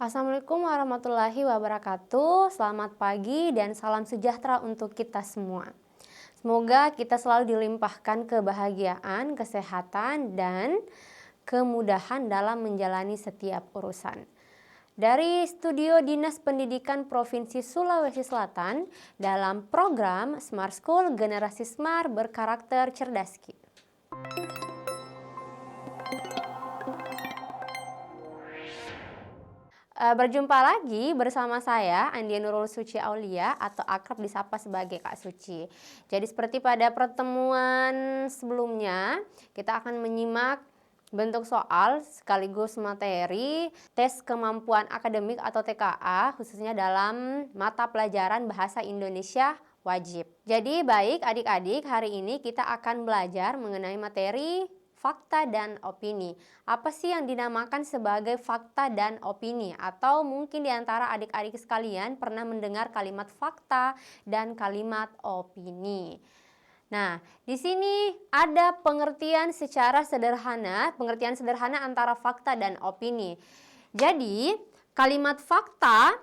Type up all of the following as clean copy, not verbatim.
Assalamualaikum warahmatullahi wabarakatuh. Selamat pagi dan salam sejahtera untuk kita semua. Semoga kita selalu dilimpahkan kebahagiaan, kesehatan, dan kemudahan dalam menjalani setiap urusan. Dari Studio Dinas Pendidikan Provinsi Sulawesi Selatan dalam program Smart School Generasi Smart Berkarakter Cerdas. Berjumpa lagi bersama saya Andia Nurul Suci Aulia atau akrab disapa sebagai Kak Suci. Jadi seperti pada pertemuan sebelumnya, kita akan menyimak bentuk soal sekaligus materi tes kemampuan akademik atau TKA khususnya dalam mata pelajaran Bahasa Indonesia wajib. Jadi baik adik-adik, hari ini kita akan belajar mengenai materi fakta dan opini. Apa sih yang dinamakan sebagai fakta dan opini? Atau mungkin di antara adik-adik sekalian pernah mendengar kalimat fakta dan kalimat opini. Nah, di sini ada pengertian secara sederhana, pengertian sederhana antara fakta dan opini. Jadi, kalimat fakta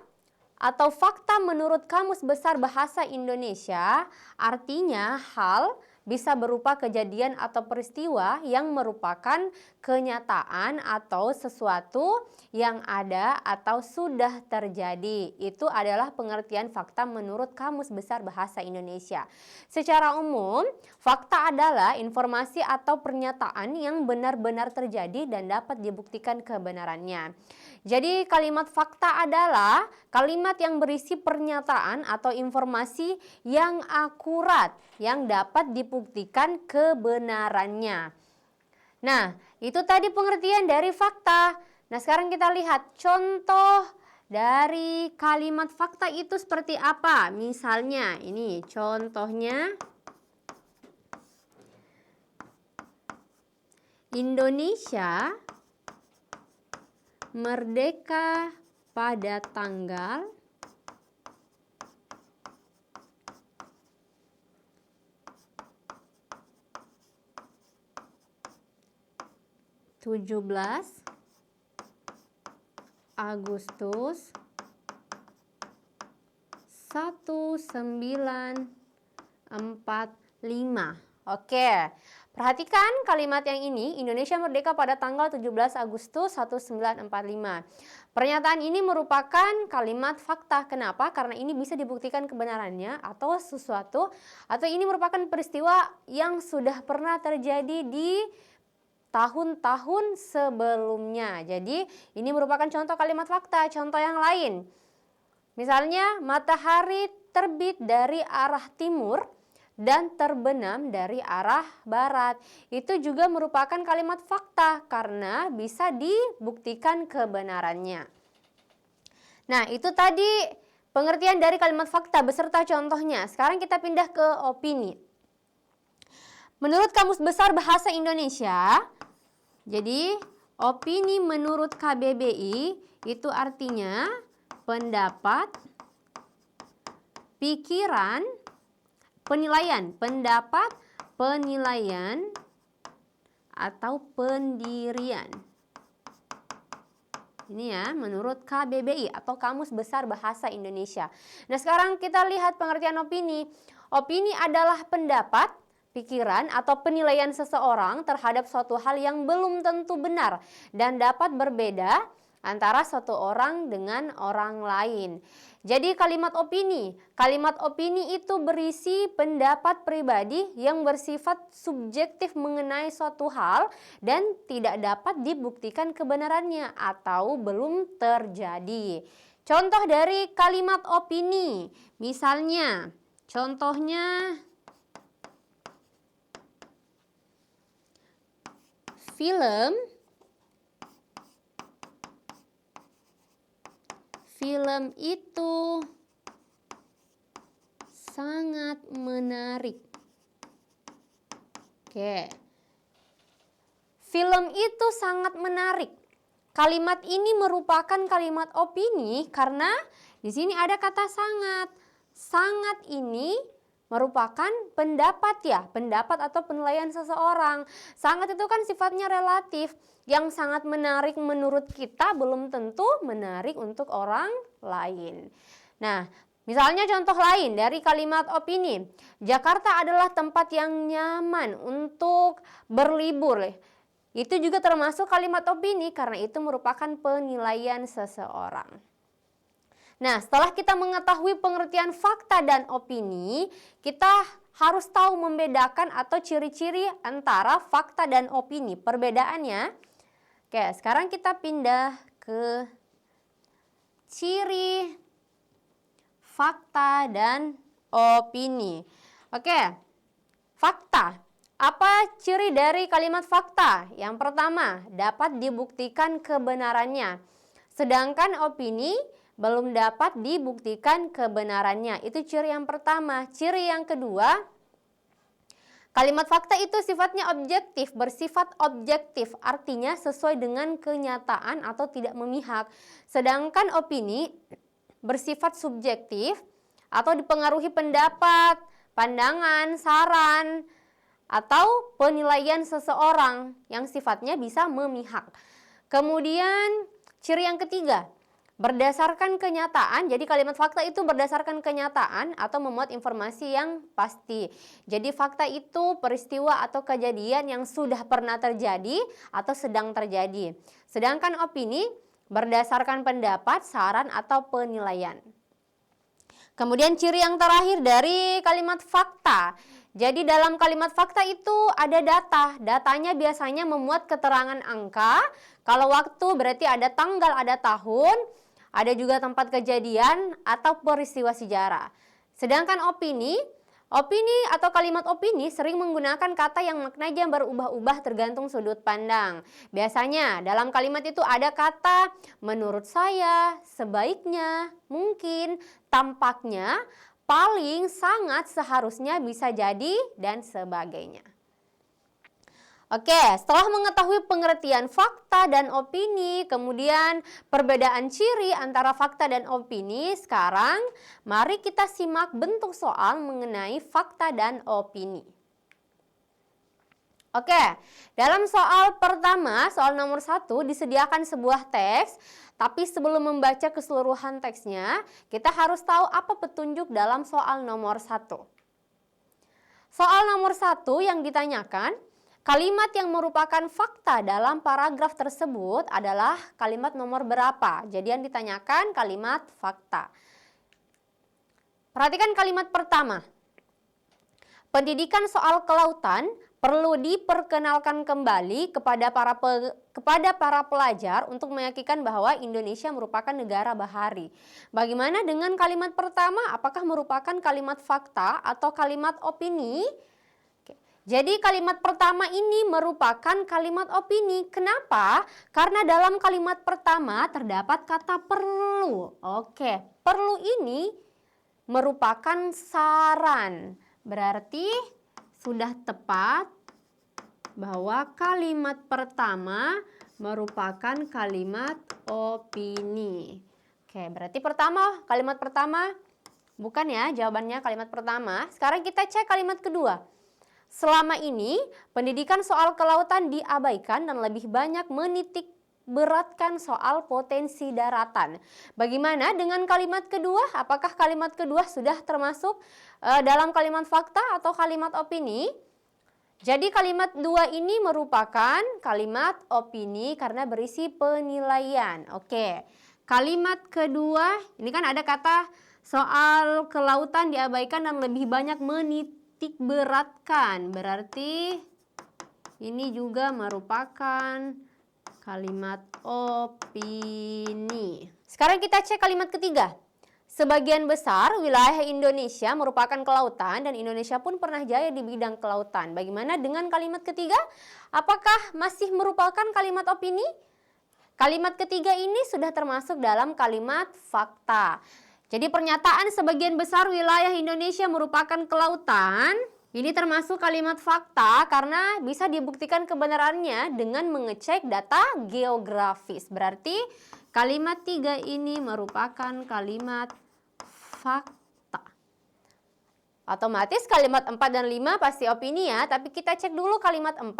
atau fakta menurut Kamus Besar Bahasa Indonesia artinya hal bisa berupa kejadian atau peristiwa yang merupakan kenyataan atau sesuatu yang ada atau sudah terjadi. Itu adalah pengertian fakta menurut Kamus Besar Bahasa Indonesia. Secara umum, fakta adalah informasi atau pernyataan yang benar-benar terjadi dan dapat dibuktikan kebenarannya. Jadi kalimat fakta adalah kalimat yang berisi pernyataan atau informasi yang akurat yang dapat dibuktikan kebenarannya. Nah, itu tadi pengertian dari fakta. Nah, sekarang kita lihat contoh dari kalimat fakta itu seperti apa. Misalnya, ini contohnya. Indonesia merdeka pada tanggal 17 Agustus 1945. Oke, perhatikan kalimat yang ini, Indonesia merdeka pada tanggal 17 Agustus 1945. Pernyataan ini merupakan kalimat fakta. Kenapa? Karena ini bisa dibuktikan kebenarannya atau sesuatu, atau ini merupakan peristiwa yang sudah pernah terjadi di tahun-tahun sebelumnya. Jadi ini merupakan contoh kalimat fakta. Contoh yang lain, misalnya matahari terbit dari arah timur dan terbenam dari arah barat. Itu juga merupakan kalimat fakta karena bisa dibuktikan kebenarannya. Nah, itu tadi pengertian dari kalimat fakta beserta contohnya. Sekarang kita pindah ke opini. Menurut Kamus Besar Bahasa Indonesia, jadi opini menurut KBBI itu artinya pendapat, pikiran, penilaian, pendapat, penilaian, atau pendirian. Ini ya, menurut KBBI atau Kamus Besar Bahasa Indonesia. Nah, sekarang kita lihat pengertian opini. Opini adalah pendapat, pikiran, atau penilaian seseorang terhadap suatu hal yang belum tentu benar dan dapat berbeda antara suatu orang dengan orang lain. Jadi kalimat opini itu berisi pendapat pribadi yang bersifat subjektif mengenai suatu hal dan tidak dapat dibuktikan kebenarannya atau belum terjadi. Contoh dari kalimat opini, misalnya contohnya Film itu sangat menarik. Oke. Film itu sangat menarik. Kalimat ini merupakan kalimat opini karena di sini ada kata sangat. Sangat ini merupakan pendapat ya, pendapat atau penilaian seseorang. Sangat itu kan sifatnya relatif. Yang sangat menarik menurut kita belum tentu menarik untuk orang lain. Nah, misalnya contoh lain dari kalimat opini. Jakarta adalah tempat yang nyaman untuk berlibur. Itu juga termasuk kalimat opini karena itu merupakan penilaian seseorang. Nah, setelah kita mengetahui pengertian fakta dan opini, kita harus tahu membedakan atau ciri-ciri antara fakta dan opini. Perbedaannya, oke, sekarang kita pindah ke ciri fakta dan opini. Oke, fakta. Apa ciri dari kalimat fakta? Yang pertama, dapat dibuktikan kebenarannya. Sedangkan opini belum dapat dibuktikan kebenarannya. Itu ciri yang pertama. Ciri yang kedua, kalimat fakta itu sifatnya objektif, bersifat objektif, artinya sesuai dengan kenyataan atau tidak memihak. Sedangkan opini bersifat subjektif atau dipengaruhi pendapat, pandangan, saran, atau penilaian seseorang yang sifatnya bisa memihak. Kemudian ciri yang ketiga, berdasarkan kenyataan. Jadi kalimat fakta itu berdasarkan kenyataan atau memuat informasi yang pasti. Jadi fakta itu peristiwa atau kejadian yang sudah pernah terjadi atau sedang terjadi. Sedangkan opini berdasarkan pendapat, saran, atau penilaian. Kemudian ciri yang terakhir dari kalimat fakta. Jadi dalam kalimat fakta itu ada data. Datanya biasanya memuat keterangan angka. Kalau waktu berarti ada tanggal, ada tahun, ada juga tempat kejadian atau peristiwa sejarah. Sedangkan opini atau kalimat opini sering menggunakan kata yang maknanya berubah-ubah tergantung sudut pandang. Biasanya dalam kalimat itu ada kata menurut saya, sebaiknya, mungkin, tampaknya, paling, sangat, seharusnya, bisa jadi, dan sebagainya. Oke, setelah mengetahui pengertian fakta dan opini, kemudian perbedaan ciri antara fakta dan opini, sekarang mari kita simak bentuk soal mengenai fakta dan opini. Oke, dalam soal pertama, soal nomor 1, disediakan sebuah teks, tapi sebelum membaca keseluruhan teksnya, kita harus tahu apa petunjuk dalam soal nomor 1. Soal nomor 1 yang ditanyakan, kalimat yang merupakan fakta dalam paragraf tersebut adalah kalimat nomor berapa? Jadi yang ditanyakan kalimat fakta. Perhatikan kalimat pertama. Pendidikan soal kelautan perlu diperkenalkan kembali kepada para pelajar untuk meyakinkan bahwa Indonesia merupakan negara bahari. Bagaimana dengan kalimat pertama? Apakah merupakan kalimat fakta atau kalimat opini? Jadi kalimat pertama ini merupakan kalimat opini. Kenapa? Karena dalam kalimat pertama terdapat kata perlu. Oke, perlu ini merupakan saran. Berarti sudah tepat bahwa kalimat pertama merupakan kalimat opini. Oke, berarti kalimat pertama bukan ya jawabannya kalimat pertama. Sekarang kita cek kalimat kedua. Selama ini, pendidikan soal kelautan diabaikan dan lebih banyak menitik beratkan soal potensi daratan. Bagaimana dengan kalimat kedua? Apakah kalimat kedua sudah termasuk dalam kalimat fakta atau kalimat opini? Jadi kalimat 2 ini merupakan kalimat opini karena berisi penilaian. Oke, kalimat kedua, ini kan ada kata soal kelautan diabaikan dan lebih banyak menitik beratkan, berarti ini juga merupakan kalimat opini. Sekarang kita cek kalimat ketiga. Sebagian besar wilayah Indonesia merupakan kelautan dan Indonesia pun pernah jaya di bidang kelautan. Bagaimana dengan kalimat ketiga? Apakah masih merupakan kalimat opini? Kalimat ketiga ini sudah termasuk dalam kalimat fakta. Jadi pernyataan sebagian besar wilayah Indonesia merupakan kelautan, ini termasuk kalimat fakta karena bisa dibuktikan kebenarannya dengan mengecek data geografis. Berarti kalimat 3 ini merupakan kalimat fakta. Otomatis kalimat 4 dan 5 pasti opini ya, tapi kita cek dulu kalimat 4.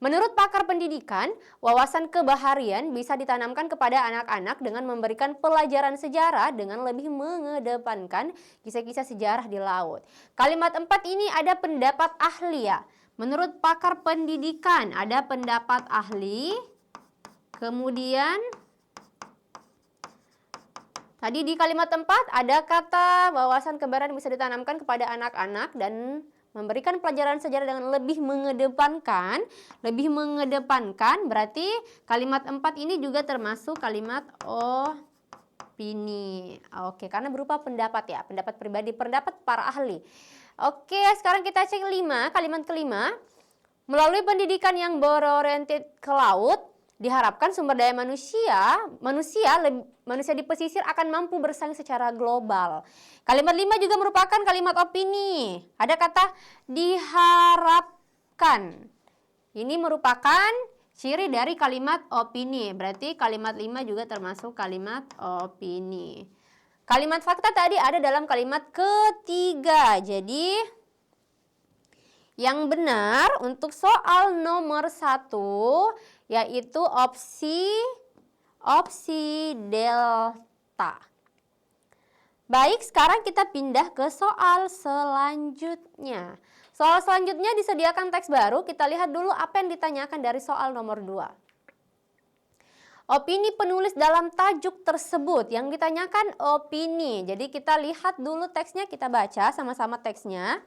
Menurut pakar pendidikan, wawasan kebaharian bisa ditanamkan kepada anak-anak dengan memberikan pelajaran sejarah dengan lebih mengedepankan kisah-kisah sejarah di laut. Kalimat 4 ini ada pendapat ahli ya. Menurut pakar pendidikan ada pendapat ahli. Kemudian tadi di kalimat 4 ada kata wawasan kebaharian bisa ditanamkan kepada anak-anak dan memberikan pelajaran sejarah dengan lebih mengedepankan berarti kalimat 4 ini juga termasuk kalimat opini. Oke, karena berupa pendapat ya, pendapat pribadi, pendapat para ahli. Oke, sekarang kita cek 5, kalimat kelima. Melalui pendidikan yang beroriented ke laut, diharapkan sumber daya manusia di pesisir akan mampu bersaing secara global. Kalimat 5 juga merupakan kalimat opini. Ada kata diharapkan. Ini merupakan ciri dari kalimat opini. Berarti kalimat 5 juga termasuk kalimat opini. Kalimat fakta tadi ada dalam kalimat ketiga. Jadi yang benar untuk soal nomor 1 yaitu opsi delta. Baik, sekarang kita pindah ke soal selanjutnya. Soal selanjutnya disediakan teks baru, kita lihat dulu apa yang ditanyakan dari soal nomor 2. Opini penulis dalam tajuk tersebut, yang ditanyakan opini. Jadi kita lihat dulu teksnya, kita baca sama-sama teksnya.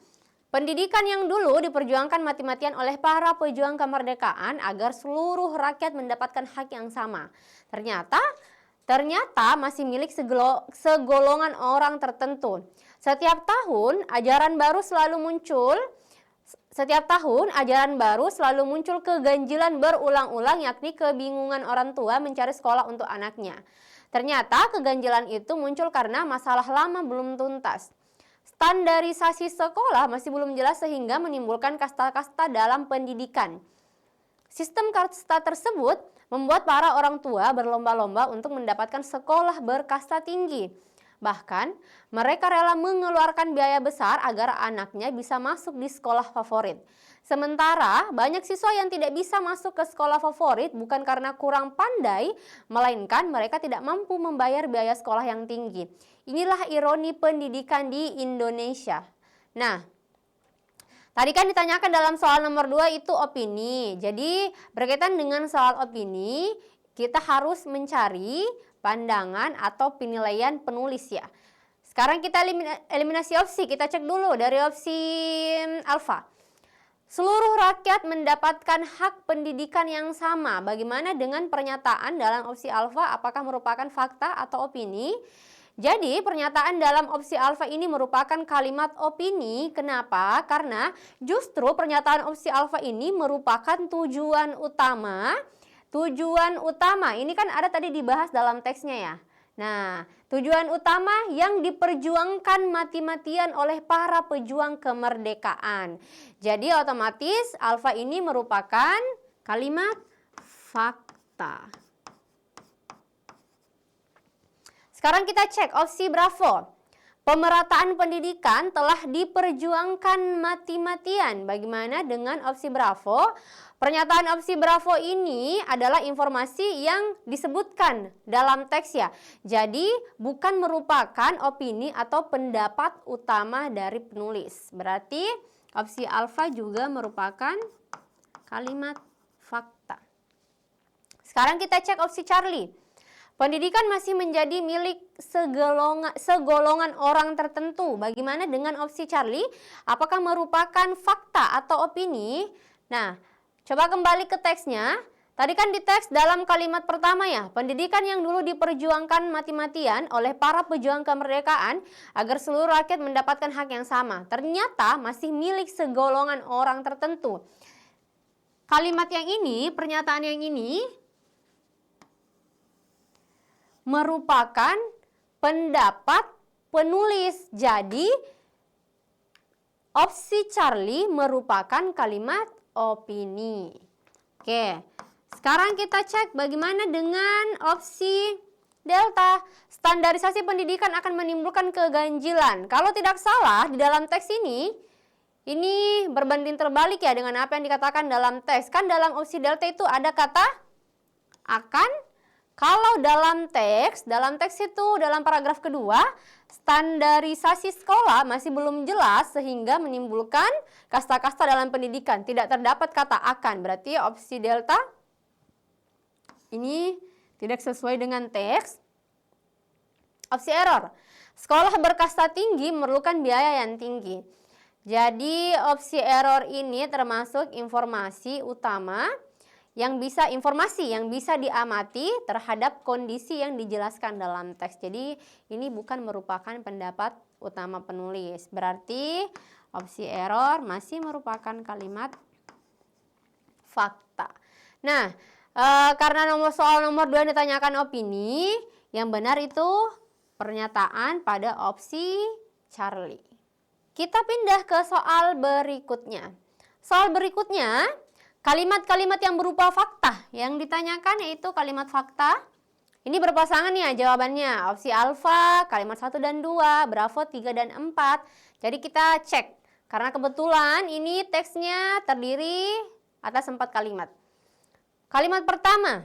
Pendidikan yang dulu diperjuangkan mati-matian oleh para pejuang kemerdekaan agar seluruh rakyat mendapatkan hak yang sama. Ternyata masih milik segolongan orang tertentu. Setiap tahun ajaran baru selalu muncul keganjilan berulang-ulang, yakni kebingungan orang tua mencari sekolah untuk anaknya. Ternyata keganjilan itu muncul karena masalah lama belum tuntas. Standarisasi sekolah masih belum jelas sehingga menimbulkan kasta-kasta dalam pendidikan. Sistem kasta tersebut membuat para orang tua berlomba-lomba untuk mendapatkan sekolah berkasta tinggi. Bahkan, mereka rela mengeluarkan biaya besar agar anaknya bisa masuk di sekolah favorit. Sementara, banyak siswa yang tidak bisa masuk ke sekolah favorit bukan karena kurang pandai, melainkan mereka tidak mampu membayar biaya sekolah yang tinggi. Inilah ironi pendidikan di Indonesia. Nah, tadi kan ditanyakan dalam soal nomor 2 itu opini. Jadi, berkaitan dengan soal opini, kita harus mencari pandangan atau penilaian penulis ya. Sekarang kita eliminasi opsi. Kita cek dulu dari opsi alfa. Seluruh rakyat mendapatkan hak pendidikan yang sama. Bagaimana dengan pernyataan dalam opsi alfa? Apakah merupakan fakta atau opini? Jadi pernyataan dalam opsi alfa ini merupakan kalimat opini. Kenapa? Karena justru pernyataan opsi alfa ini merupakan tujuan utama. Tujuan utama ini kan ada tadi dibahas dalam teksnya ya. Nah, tujuan utama yang diperjuangkan mati-matian oleh para pejuang kemerdekaan. Jadi otomatis alfa ini merupakan kalimat fakta. Sekarang kita cek opsi Bravo. Pemerataan pendidikan telah diperjuangkan mati-matian. Bagaimana dengan opsi Bravo? Pernyataan opsi Bravo ini adalah informasi yang disebutkan dalam teks ya. Jadi bukan merupakan opini atau pendapat utama dari penulis. Berarti opsi alfa juga merupakan kalimat fakta. Sekarang kita cek opsi Charlie. Pendidikan masih menjadi milik segolongan orang tertentu. Bagaimana dengan opsi Charlie? Apakah merupakan fakta atau opini? Nah, coba kembali ke teksnya. Tadi kan di teks dalam kalimat pertama ya, pendidikan yang dulu diperjuangkan mati-matian oleh para pejuang kemerdekaan agar seluruh rakyat mendapatkan hak yang sama. Ternyata masih milik segolongan orang tertentu. Kalimat yang ini, pernyataan yang ini merupakan pendapat penulis. Jadi opsi Charlie merupakan kalimat opini. Oke, sekarang kita cek bagaimana dengan opsi delta. Standarisasi pendidikan akan menimbulkan keganjilan. Kalau tidak salah di dalam teks ini berbanding terbalik ya dengan apa yang dikatakan dalam teks. Kan dalam opsi delta itu ada kata akan. Kalau dalam teks itu dalam paragraf kedua, standarisasi sekolah masih belum jelas sehingga menimbulkan kasta-kasta dalam pendidikan. Tidak terdapat kata akan. Berarti opsi delta ini tidak sesuai dengan teks. Opsi error. Sekolah berkasta tinggi memerlukan biaya yang tinggi. Jadi opsi error ini termasuk informasi yang bisa diamati terhadap kondisi yang dijelaskan dalam teks. Jadi ini bukan merupakan pendapat utama penulis. Berarti opsi error masih merupakan kalimat fakta. Nah, karena soal nomor 2 ditanyakan opini, yang benar itu pernyataan pada opsi Charlie. Kita pindah ke soal berikutnya. Soal berikutnya, kalimat-kalimat yang berupa fakta. Yang ditanyakan yaitu kalimat fakta. Ini berpasangan ya jawabannya. Opsi alfa, kalimat 1 dan 2, bravo 3 dan 4. Jadi kita cek. Karena kebetulan ini teksnya terdiri atas 4 kalimat. Kalimat pertama,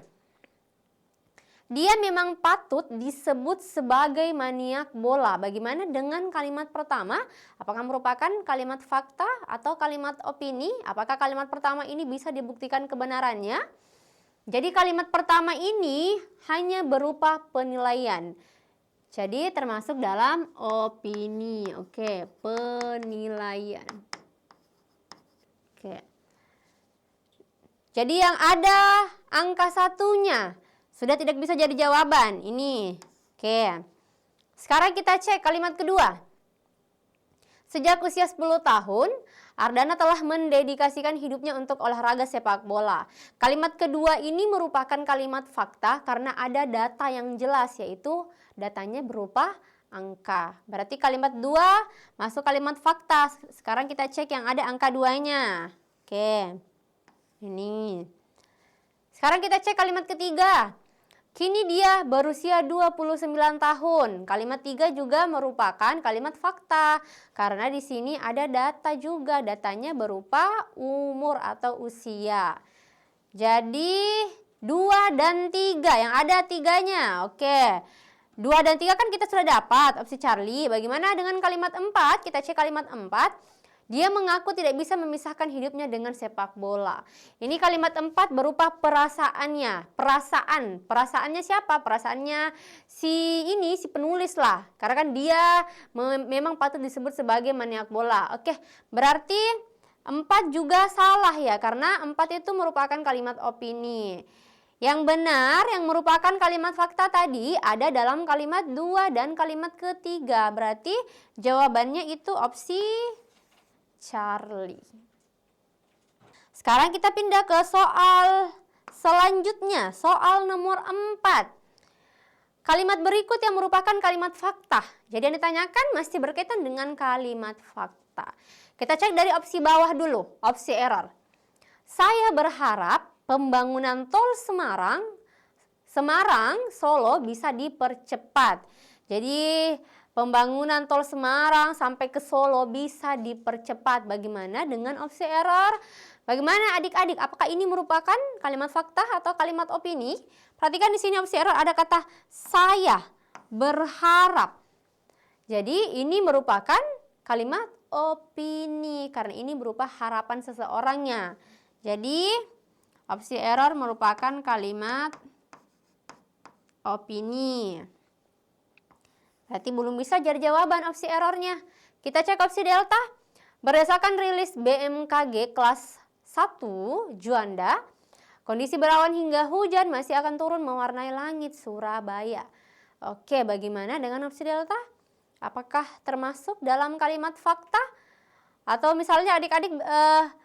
dia memang patut disebut sebagai maniak bola. Bagaimana dengan kalimat pertama? Apakah merupakan kalimat fakta atau kalimat opini? Apakah kalimat pertama ini bisa dibuktikan kebenarannya? Jadi kalimat pertama ini hanya berupa penilaian. Jadi termasuk dalam opini. Oke, penilaian. Oke. Jadi yang ada angka satunya sudah tidak bisa jadi jawaban. Ini. Oke. Sekarang kita cek kalimat kedua. Sejak usia 10 tahun, Ardana telah mendedikasikan hidupnya untuk olahraga sepak bola. Kalimat kedua ini merupakan kalimat fakta karena ada data yang jelas, yaitu datanya berupa angka. Berarti kalimat 2 masuk kalimat fakta. Sekarang kita cek yang ada angka 2-nya. Oke. Ini. Sekarang kita cek kalimat ketiga. Kini dia berusia 29 tahun. Kalimat 3 juga merupakan kalimat fakta. Karena di sini ada data juga. Datanya berupa umur atau usia. Jadi 2 dan 3. Yang ada 3-nya. Oke. 2 dan 3 kan kita sudah dapat. Opsi Charlie. Bagaimana dengan kalimat 4? Kita cek kalimat 4. Dia mengaku tidak bisa memisahkan hidupnya dengan sepak bola. Ini kalimat 4 berupa perasaannya. Perasaannya siapa? Perasaannya si penulis lah. Karena kan dia memang patut disebut sebagai maniak bola. Oke, berarti 4 juga salah ya. Karena 4 itu merupakan kalimat opini. Yang benar, yang merupakan kalimat fakta tadi ada dalam kalimat 2 dan kalimat ketiga. Berarti jawabannya itu opsi Charlie. Sekarang kita pindah ke soal selanjutnya, soal nomor 4. Kalimat berikut yang merupakan kalimat fakta. Jadi yang ditanyakan masih berkaitan dengan kalimat fakta. Kita cek dari opsi bawah dulu, opsi error. Saya berharap pembangunan tol Semarang-Solo bisa dipercepat. Jadi pembangunan tol Semarang sampai ke Solo bisa dipercepat. Bagaimana dengan opsi error? Bagaimana adik-adik? Apakah ini merupakan kalimat fakta atau kalimat opini? Perhatikan di sini opsi error ada kata saya berharap. Jadi ini merupakan kalimat opini karena ini berupa harapan seseorangnya. Jadi opsi error merupakan kalimat opini. Berarti belum bisa jadi jawaban opsi errornya. Kita cek opsi delta. Berdasarkan rilis BMKG kelas 1 Juanda, kondisi berawan hingga hujan masih akan turun mewarnai langit Surabaya. Oke, bagaimana dengan opsi delta? Apakah termasuk dalam kalimat fakta? Atau misalnya adik-adik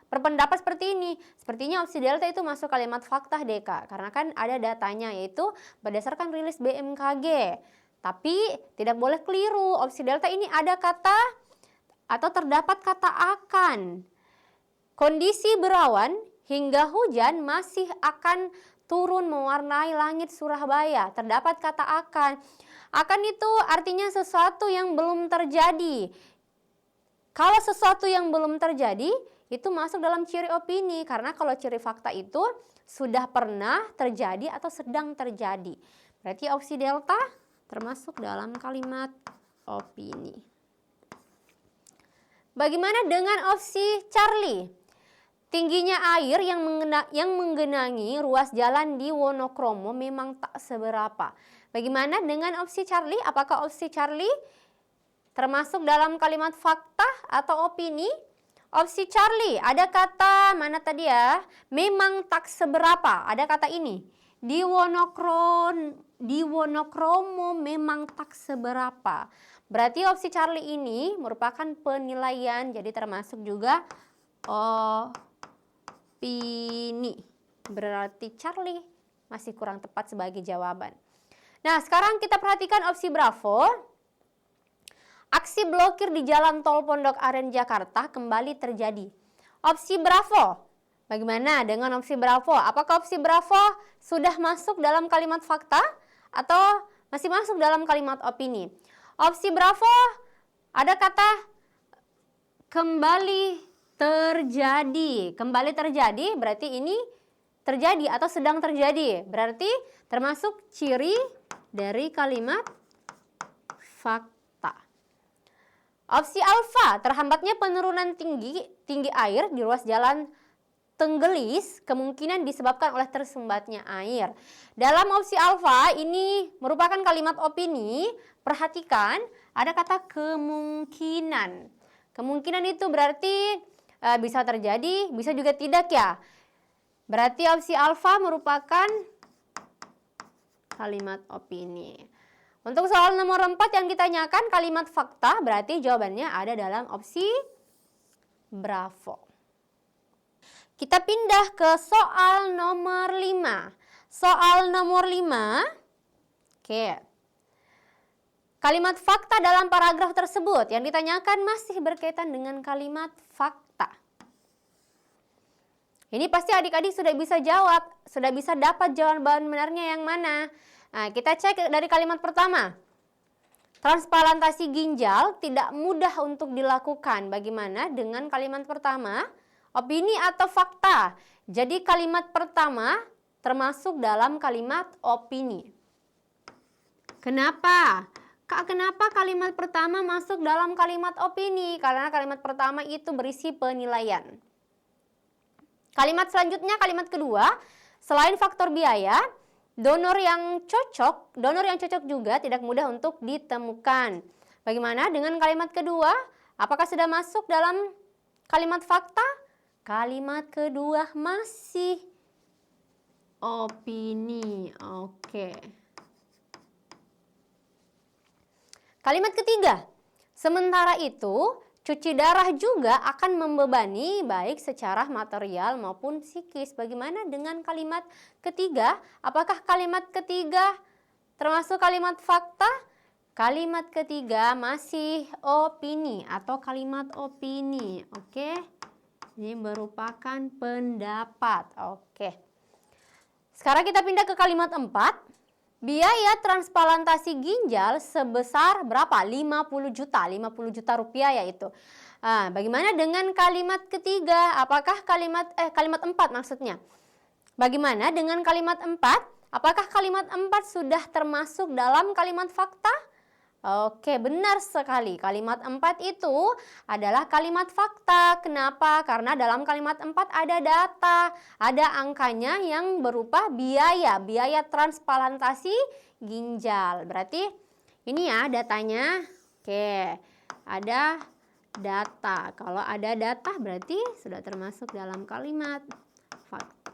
berpendapat seperti ini. Sepertinya opsi delta itu masuk kalimat fakta deh Kak. Karena kan ada datanya yaitu berdasarkan rilis BMKG. Tapi tidak boleh keliru, opsi delta ini ada kata atau terdapat kata akan. Kondisi berawan hingga hujan masih akan turun mewarnai langit Surabaya. Terdapat kata akan. Akan itu artinya sesuatu yang belum terjadi. Kalau sesuatu yang belum terjadi, itu masuk dalam ciri opini. Karena kalau ciri fakta itu sudah pernah terjadi atau sedang terjadi. Berarti opsi delta termasuk dalam kalimat opini. Bagaimana dengan opsi Charlie? Tingginya air yang menggenangi ruas jalan di Wonokromo memang tak seberapa. Bagaimana dengan opsi Charlie? Apakah opsi Charlie termasuk dalam kalimat fakta atau opini? Opsi Charlie, ada kata mana tadi ya? Memang tak seberapa, ada kata ini. Di Wonokromo memang tak seberapa. Berarti opsi Charlie ini merupakan penilaian, jadi termasuk juga opini. Berarti Charlie masih kurang tepat sebagai jawaban. Nah, sekarang kita perhatikan opsi Bravo. Aksi blokir di Jalan Tol Pondok Aren Jakarta kembali terjadi. Opsi Bravo. Bagaimana dengan opsi Bravo? Apakah opsi Bravo sudah masuk dalam kalimat fakta atau masih masuk dalam kalimat opini? Opsi Bravo ada kata kembali terjadi. Kembali terjadi berarti ini terjadi atau sedang terjadi. Berarti termasuk ciri dari kalimat fakta. Opsi alfa, terhambatnya penurunan tinggi air di ruas jalan Tenggelis kemungkinan disebabkan oleh tersumbatnya air. Dalam opsi alfa ini merupakan kalimat opini. Perhatikan ada kata kemungkinan. Kemungkinan itu berarti bisa terjadi, bisa juga tidak ya. Berarti opsi alfa merupakan kalimat opini. Untuk soal nomor 4 yang ditanyakan kalimat fakta, berarti jawabannya ada dalam opsi Bravo. Kita pindah ke soal nomor 5. Soal nomor 5. Oke. Kalimat fakta dalam paragraf tersebut yang ditanyakan masih berkaitan dengan kalimat fakta. Ini pasti adik-adik sudah bisa jawab, sudah bisa dapat jawaban benarnya yang mana. Nah, kita cek dari kalimat pertama. Transplantasi ginjal tidak mudah untuk dilakukan. Bagaimana dengan kalimat pertama? Opini atau fakta? Jadi kalimat pertama termasuk dalam kalimat opini. Kenapa? Kak, kenapa kalimat pertama masuk dalam kalimat opini? Karena kalimat pertama itu berisi penilaian. Kalimat selanjutnya, kalimat kedua, selain faktor biaya, donor yang cocok juga tidak mudah untuk ditemukan. Bagaimana dengan kalimat kedua? Apakah sudah masuk dalam kalimat fakta? Kalimat kedua masih opini. Oke. Kalimat ketiga. Sementara itu, cuci darah juga akan membebani baik secara material maupun psikis. Bagaimana dengan kalimat ketiga? Apakah kalimat ketiga termasuk kalimat fakta? Kalimat ketiga masih opini atau kalimat opini. Oke. Ini merupakan pendapat. Oke. Sekarang kita pindah ke kalimat 4. Biaya transplantasi ginjal sebesar berapa? 50 juta rupiah yaitu. Nah, bagaimana dengan kalimat ketiga? Apakah kalimat 4 maksudnya? Bagaimana dengan kalimat 4? Apakah kalimat 4 sudah termasuk dalam kalimat fakta? Oke, benar sekali. Kalimat 4 itu adalah kalimat fakta. Kenapa? Karena dalam kalimat 4 ada data, ada angkanya yang berupa biaya transplantasi ginjal. Berarti ini ya datanya. Oke, ada data. Kalau ada data berarti sudah termasuk dalam kalimat fakta.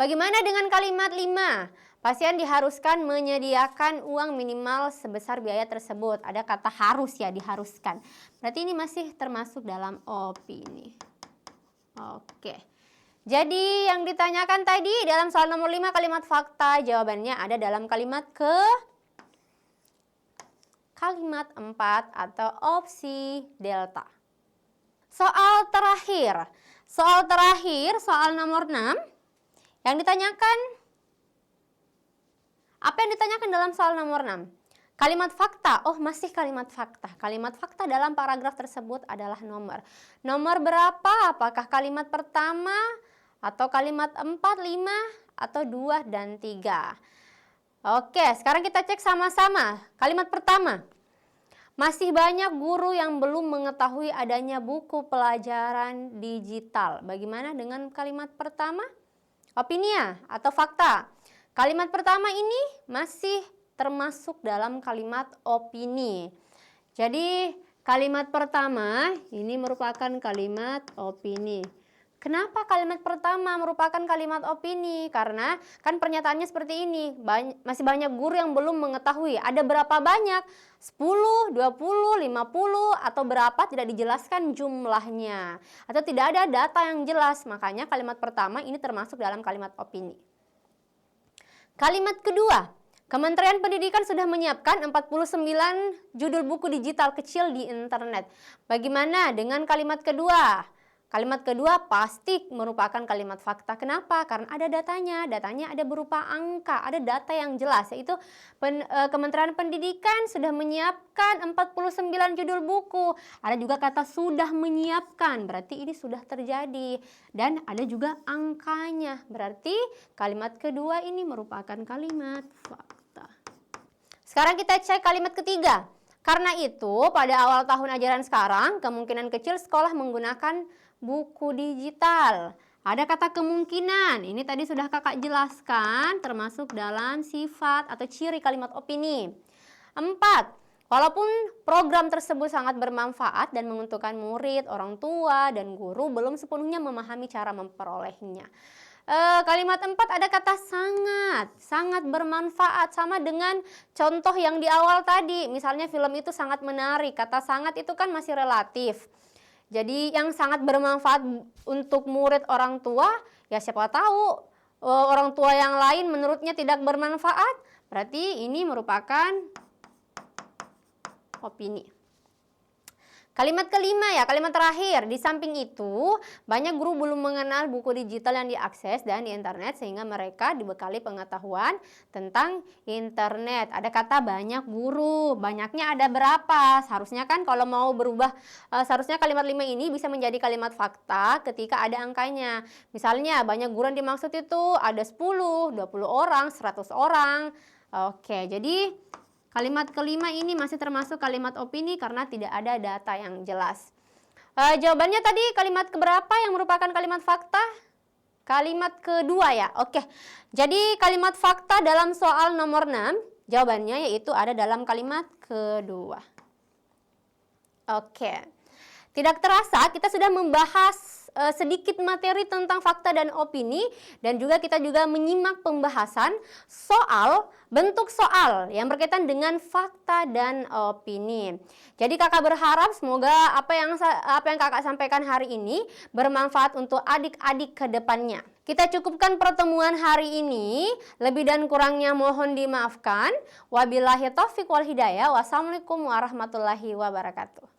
Bagaimana dengan kalimat 5? Pasien diharuskan menyediakan uang minimal sebesar biaya tersebut. Ada kata harus ya, diharuskan. Berarti ini masih termasuk dalam opini. Oke. Jadi yang ditanyakan tadi dalam soal nomor 5 kalimat fakta, jawabannya ada dalam kalimat kalimat 4 atau opsi delta. Soal terakhir, soal nomor 6. Yang ditanyakan, apa yang ditanyakan dalam soal nomor 6? Kalimat fakta, oh masih kalimat fakta. Kalimat fakta dalam paragraf tersebut adalah nomor. Nomor berapa? Apakah kalimat pertama atau kalimat 4, 5, atau 2 dan 3? Oke, sekarang kita cek sama-sama. Kalimat pertama. Masih banyak guru yang belum mengetahui adanya buku pelajaran digital. Bagaimana dengan kalimat pertama? Opinia atau fakta? Kalimat pertama ini masih termasuk dalam kalimat opini. Jadi kalimat pertama ini merupakan kalimat opini. Kenapa kalimat pertama merupakan kalimat opini? Karena kan pernyataannya seperti ini, masih banyak guru yang belum mengetahui. Ada berapa banyak? 10, 20, 50, atau berapa tidak dijelaskan jumlahnya. Atau tidak ada data yang jelas, makanya kalimat pertama ini termasuk dalam kalimat opini. Kalimat kedua, Kementerian Pendidikan sudah menyiapkan 49 judul buku digital kecil di internet. Bagaimana dengan kalimat kedua? Kalimat kedua pasti merupakan kalimat fakta. Kenapa? Karena ada datanya. Datanya ada berupa angka, ada data yang jelas. Yaitu Kementerian Pendidikan sudah menyiapkan 49 judul buku. Ada juga kata sudah menyiapkan, berarti ini sudah terjadi. Dan ada juga angkanya, berarti kalimat kedua ini merupakan kalimat fakta. Sekarang kita cek kalimat ketiga. Karena itu pada awal tahun ajaran sekarang kemungkinan kecil sekolah menggunakan buku digital. Ada kata kemungkinan, ini tadi sudah kakak jelaskan termasuk dalam sifat atau ciri kalimat opini. 4. Walaupun program tersebut sangat bermanfaat dan menguntungkan murid, orang tua, dan guru belum sepenuhnya memahami cara memperolehnya. Kalimat 4 ada kata sangat bermanfaat, sama dengan contoh yang di awal tadi. Misalnya film itu sangat menarik, kata sangat itu kan masih relatif. Jadi yang sangat bermanfaat untuk murid orang tua, ya siapa tahu orang tua yang lain menurutnya tidak bermanfaat, berarti ini merupakan opini. Kalimat kelima ya, kalimat terakhir. Di samping itu, banyak guru belum mengenal buku digital yang diakses dan di internet sehingga mereka dibekali pengetahuan tentang internet. Ada kata banyak guru, banyaknya ada berapa? Seharusnya kan kalau mau berubah, seharusnya kalimat 5 ini bisa menjadi kalimat fakta ketika ada angkanya. Misalnya banyak guru yang dimaksud itu ada 10, 20 orang, 100 orang. Oke, jadi kalimat kelima ini masih termasuk kalimat opini karena tidak ada data yang jelas. Jawabannya tadi kalimat keberapa yang merupakan kalimat fakta? Kalimat kedua ya. Oke. Jadi kalimat fakta dalam soal nomor 6 jawabannya yaitu ada dalam kalimat kedua. Oke. Tidak terasa kita sudah membahas sedikit materi tentang fakta dan opini, dan juga kita juga menyimak pembahasan soal, bentuk soal yang berkaitan dengan fakta dan opini. Jadi kakak berharap semoga apa yang kakak sampaikan hari ini bermanfaat untuk adik-adik ke depannya. Kita cukupkan pertemuan hari ini, lebih dan kurangnya mohon dimaafkan. Wabillahi taufiq wal hidayah. Wassalamualaikum warahmatullahi wabarakatuh.